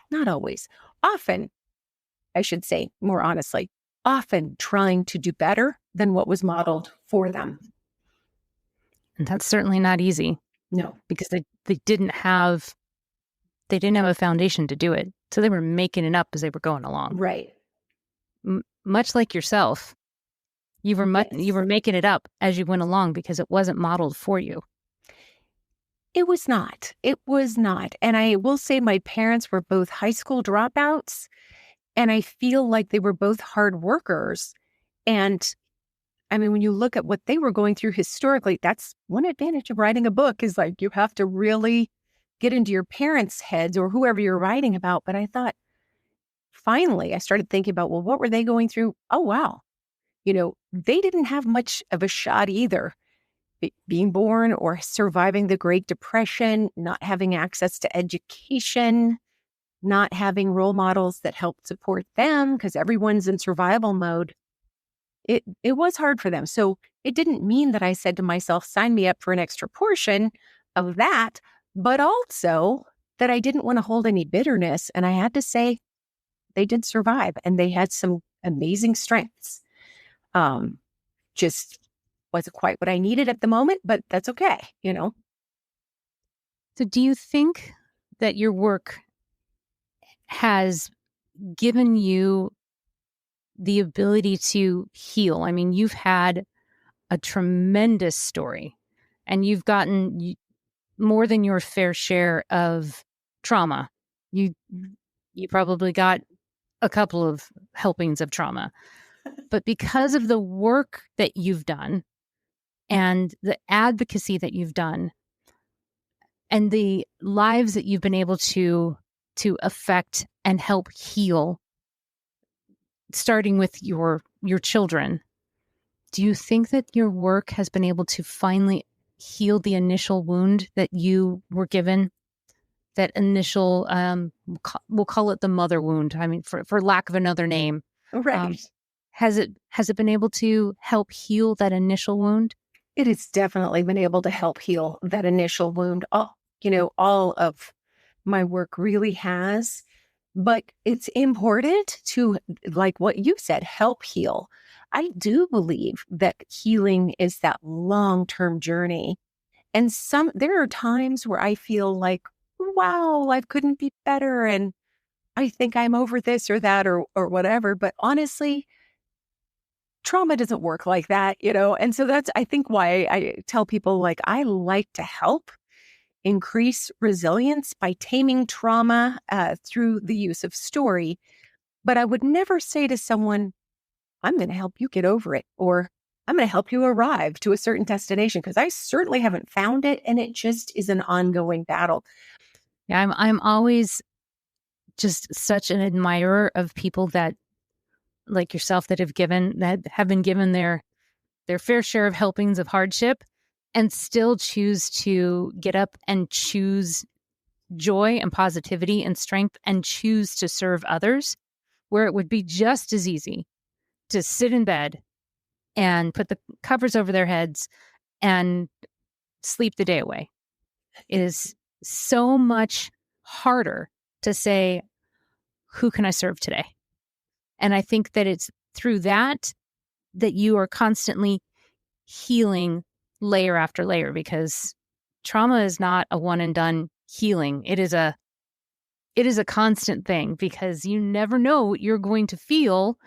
Speaker 3: not always, often, I should say more honestly, often trying to do better than what was modeled for them.
Speaker 1: And that's certainly not easy.
Speaker 3: No.
Speaker 1: Because they didn't have a foundation to do it. So they were making it up as they were going along.
Speaker 3: Right.
Speaker 1: Much like yourself. You were making it up as you went along because it wasn't modeled for you.
Speaker 3: It was not. And I will say my parents were both high school dropouts, and I feel like they were both hard workers. And I mean, when you look at what they were going through historically, that's one advantage of writing a book, is like you have to really get into your parents' heads or whoever you're writing about. But I thought, finally, I started thinking about, well, what were they going through? Oh, wow. They didn't have much of a shot either. Being born or surviving the Great Depression, not having access to education, not having role models that helped support them because everyone's in survival mode. It was hard for them. So it didn't mean that I said to myself, sign me up for an extra portion of that, but also that I didn't want to hold any bitterness. And I had to say, they did survive and they had some amazing strengths. Just wasn't quite what I needed at the moment, but that's okay,
Speaker 1: So do you think that your work has given you the ability to heal? I mean, you've had a tremendous story and you've gotten more than your fair share of trauma. You probably got a couple of helpings of trauma. But because of the work that you've done and the advocacy that you've done and the lives that you've been able to affect and help heal, starting with your children, do you think that your work has been able to finally heal the initial wound that you were given? That initial, we'll call it the mother wound. I mean, for lack of another name.
Speaker 3: Right.
Speaker 1: Has it been able to help heal that initial wound?
Speaker 3: It has definitely been able to help heal that initial wound. all of my work really has. But it's important to, like what you said, help heal. I do believe that healing is that long-term journey. And there are times where I feel like, wow, life couldn't be better. And I think I'm over this or that or whatever. But honestly, trauma doesn't work like that. And so that's, I think, why I tell people, like, I like to help increase resilience by taming trauma through the use of story. But I would never say to someone, I'm going to help you get over it, or I'm going to help you arrive to a certain destination, because I certainly haven't found it. And it just is an ongoing battle.
Speaker 1: Yeah, I'm always just such an admirer of people that, like yourself, that have been given their fair share of helpings of hardship and still choose to get up and choose joy and positivity and strength and choose to serve others, where it would be just as easy to sit in bed and put the covers over their heads and sleep the day away. It is so much harder to say, who can I serve today? And I think that it's through that you are constantly healing layer after layer, because trauma is not a one and done healing. It is a constant thing, because you never know what you're going to feel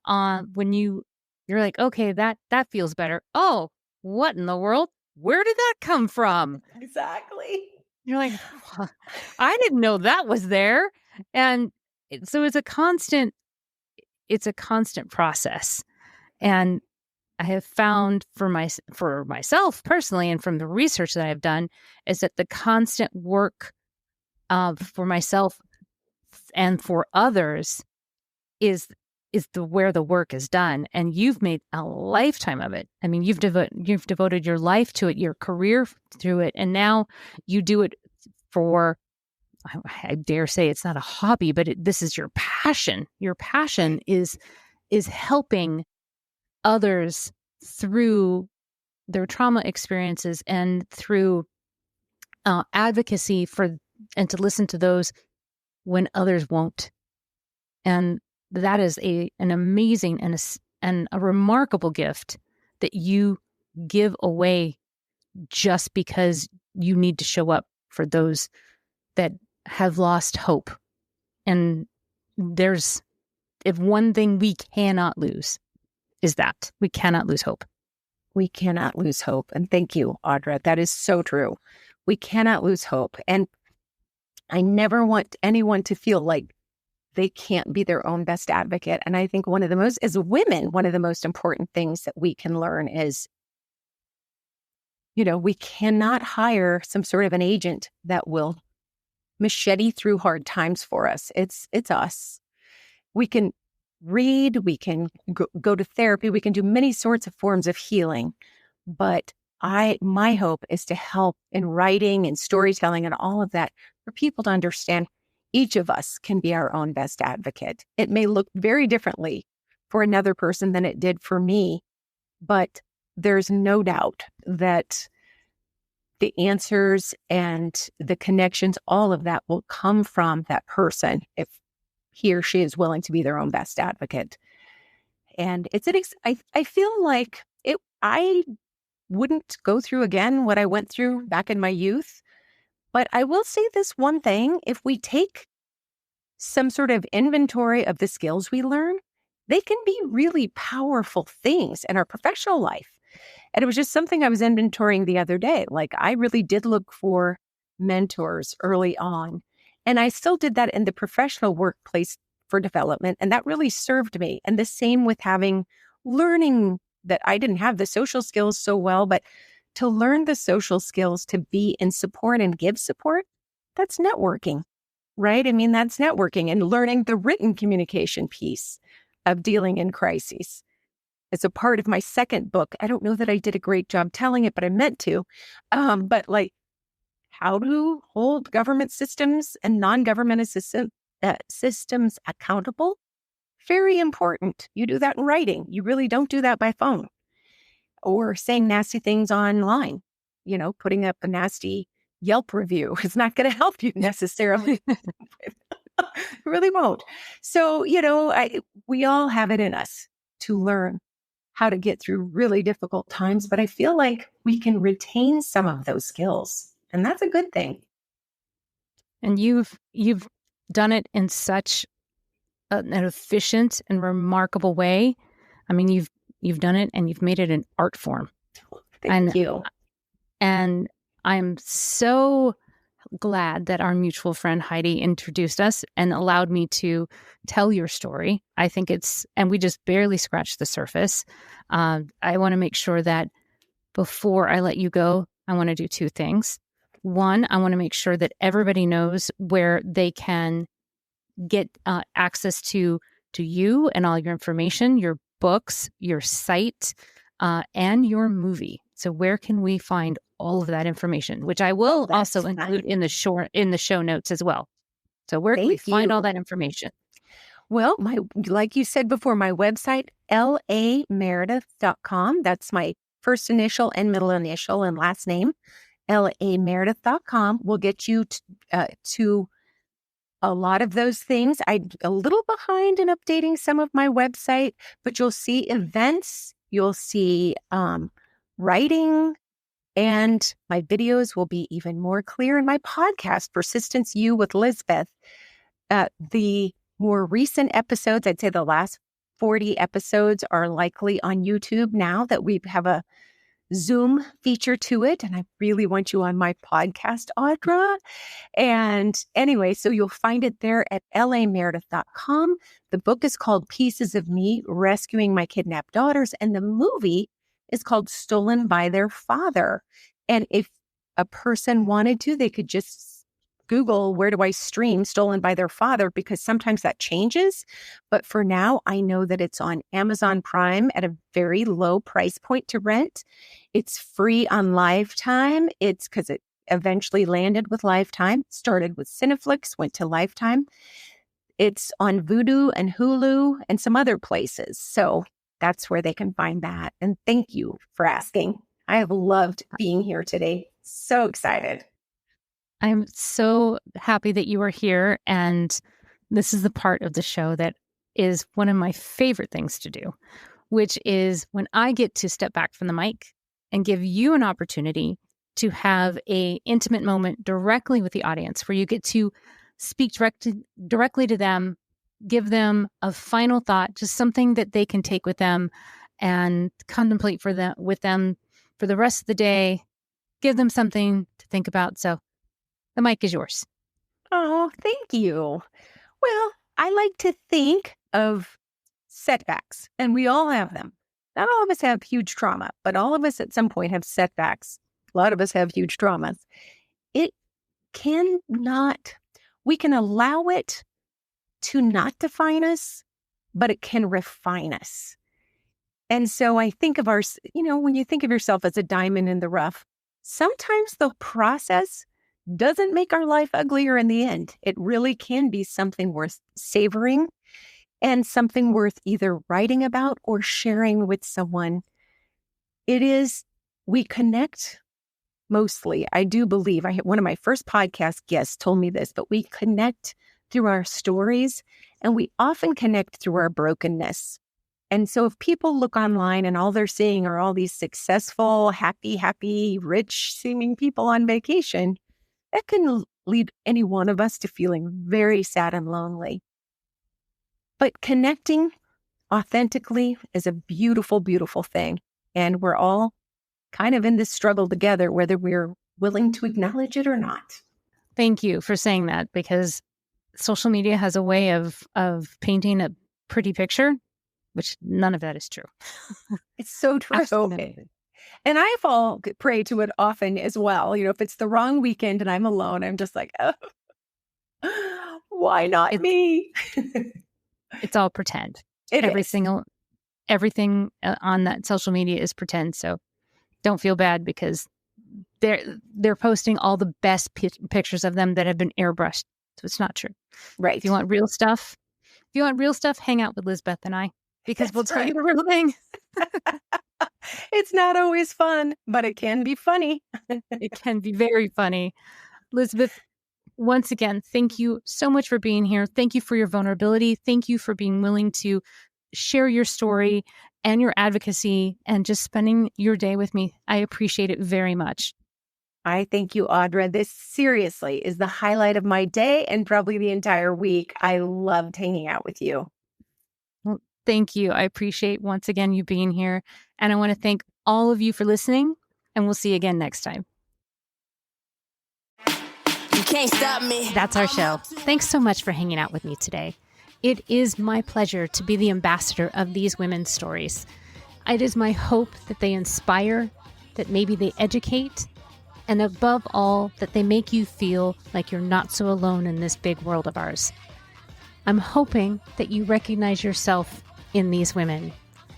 Speaker 1: when you're like, okay, that feels better. Oh, what in the world? Where did that come from?
Speaker 3: Exactly.
Speaker 1: You're like, I didn't know that was there. And so it's a constant process. And I have found for myself personally, and from the research that I've done, is that the constant work for myself and for others is where the work is done. And you've made a lifetime of it. I mean, you've devoted your life to it, your career through it, and now you do it for, I dare say it's not a hobby, but this is your passion. Your passion is helping others through their trauma experiences and through advocacy and to listen to those when others won't. And that is an amazing and a remarkable gift that you give away just because you need to show up for those that have lost hope. And if one thing we cannot lose is that we cannot lose hope.
Speaker 3: We cannot lose hope. And thank you, Audra. That is so true. We cannot lose hope. And I never want anyone to feel like they can't be their own best advocate. And I think as women, one of the most important things that we can learn is, we cannot hire some sort of an agent that will machete through hard times for us. It's us. We can read, we can go to therapy, we can do many sorts of forms of healing. But my hope is to help in writing and storytelling and all of that for people to understand each of us can be our own best advocate. It may look very differently for another person than it did for me, but there's no doubt that the answers and the connections, all of that will come from that person if he or she is willing to be their own best advocate. And I feel like I wouldn't go through again what I went through back in my youth. But I will say this one thing: if we take some sort of inventory of the skills we learn, they can be really powerful things in our professional life. And it was just something I was inventorying the other day. Like, I really did look for mentors early on. And I still did that in the professional workplace for development. And that really served me. And the same with learning that I didn't have the social skills so well, but to learn the social skills to be in support and give support, that's networking, right? I mean, that's networking and learning the written communication piece of dealing in crises. It's a part of my second book. I don't know that I did a great job telling it, but I meant to. But like, how to hold government systems and non-government systems accountable. Very important. You do that in writing. You really don't do that by phone or saying nasty things online, putting up a nasty Yelp review is not going to help you necessarily. It really won't. So, we all have it in us to learn how to get through really difficult times, but I feel like we can retain some of those skills, and that's a good thing.
Speaker 1: And you've done it in such an efficient and remarkable way. I mean, you've done it and you've made it an art form.
Speaker 3: Thank you.
Speaker 1: And I'm so glad that our mutual friend Heidi introduced us and allowed me to tell your story. I think and we just barely scratched the surface. I want to make sure that before I let you go, I want to do two things. One, I want to make sure that everybody knows where they can get access to you and all your information, your books, your site, and your movie. So where can we find all of that information, which I will also include in the show notes as well. So where can we find all that information?
Speaker 3: Well, like you said before, my website, lameredith.com. That's my first initial and middle initial and last name. lameredith.com will get you to a lot of those things. I'm a little behind in updating some of my website, but you'll see events, you'll see writing, and my videos will be even more clear. In my podcast, Persistence You with Lizbeth, the more recent episodes, I'd say the last 40 episodes are likely on YouTube now that we have a Zoom feature to it. And I really want you on my podcast, Audra. And anyway, so you'll find it there at lameredith.com. The book is called Pieces of Me, Rescuing My Kidnapped Daughters. And the movie is called Stolen by Their Father. And if a person wanted to, they could just Google, where do I stream Stolen by Their Father? Because sometimes that changes. But for now, I know that it's on Amazon Prime at a very low price point to rent. It's free on Lifetime. It's because it eventually landed with Lifetime, started with Cineflix, went to Lifetime. It's on Vudu and Hulu and some other places. So that's where they can find that. And thank you for asking. I have loved being here today. So excited.
Speaker 1: I'm so happy that you are here. And this is the part of the show that is one of my favorite things to do, which is when I get to step back from the mic and give you an opportunity to have an intimate moment directly with the audience where you get to speak directly to them, give them a final thought, just something that they can take with them and contemplate with them for the rest of the day, give them something to think about. So the mic is yours.
Speaker 3: Oh, thank you. Well, I like to think of setbacks, and we all have them. Not all of us have huge trauma, but all of us at some point have setbacks. A lot of us have huge traumas. We can allow it to not define us, but it can refine us. And so I think of when you think of yourself as a diamond in the rough, sometimes the process doesn't make our life uglier in the end. It really can be something worth savoring and something worth either writing about or sharing with someone. We connect mostly. I do believe one of my first podcast guests told me this, but we connect through our stories and we often connect through our brokenness. And so if people look online and all they're seeing are all these successful, happy, rich seeming people on vacation, that can lead any one of us to feeling very sad and lonely. But connecting authentically is a beautiful, beautiful thing. And we're all kind of in this struggle together, whether we're willing to acknowledge it or not.
Speaker 1: Thank you for saying that, because social media has a way of painting a pretty picture, which none of that is true.
Speaker 3: It's so true.
Speaker 1: Absolutely.
Speaker 3: And I fall prey to it often as well. If it's the wrong weekend and I'm alone, I'm just like, oh, why not me?
Speaker 1: It's all pretend. Everything on that social media is pretend. So don't feel bad because they're posting all the best pictures of them that have been airbrushed. So it's not true.
Speaker 3: Right.
Speaker 1: If you want real stuff, hang out with Lizbeth and I, because we'll tell you the real thing.
Speaker 3: It's not always fun, but it can be funny.
Speaker 1: It can be very funny. Lizbeth, once again, thank you so much for being here. Thank you for your vulnerability. Thank you for being willing to share your story and your advocacy and just spending your day with me. I appreciate it very much.
Speaker 3: I thank you, Audra. This seriously is the highlight of my day and probably the entire week. I loved hanging out with you.
Speaker 1: Well, thank you. I appreciate once again you being here. And I want to thank all of you for listening, and we'll see you again next time.
Speaker 2: You can't stop me.
Speaker 1: That's our show. Thanks so much for hanging out with me today. It is my pleasure to be the ambassador of these women's stories. It is my hope that they inspire, that maybe they educate, and above all, that they make you feel like you're not so alone in this big world of ours. I'm hoping that you recognize yourself in these women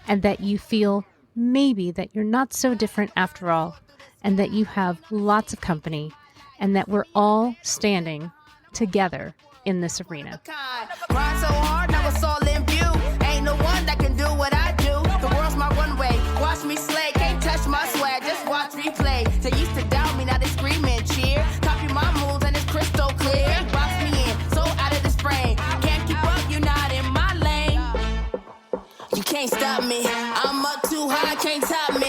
Speaker 1: and that you feel maybe that you're not so different after all, and that you have lots of company, and that we're all standing together in this arena.
Speaker 2: Grind so hard, now it's all in view. Ain't no one that can do what I do. The world's my runway. Watch me slay, can't touch my swag, just watch me play. They used to doubt me, now they scream and cheer. Copy my moves and it's crystal clear. Box me in, so out of this frame. Can't keep up, you're not in my lane. You can't stop me, I'm up too high, can't top me.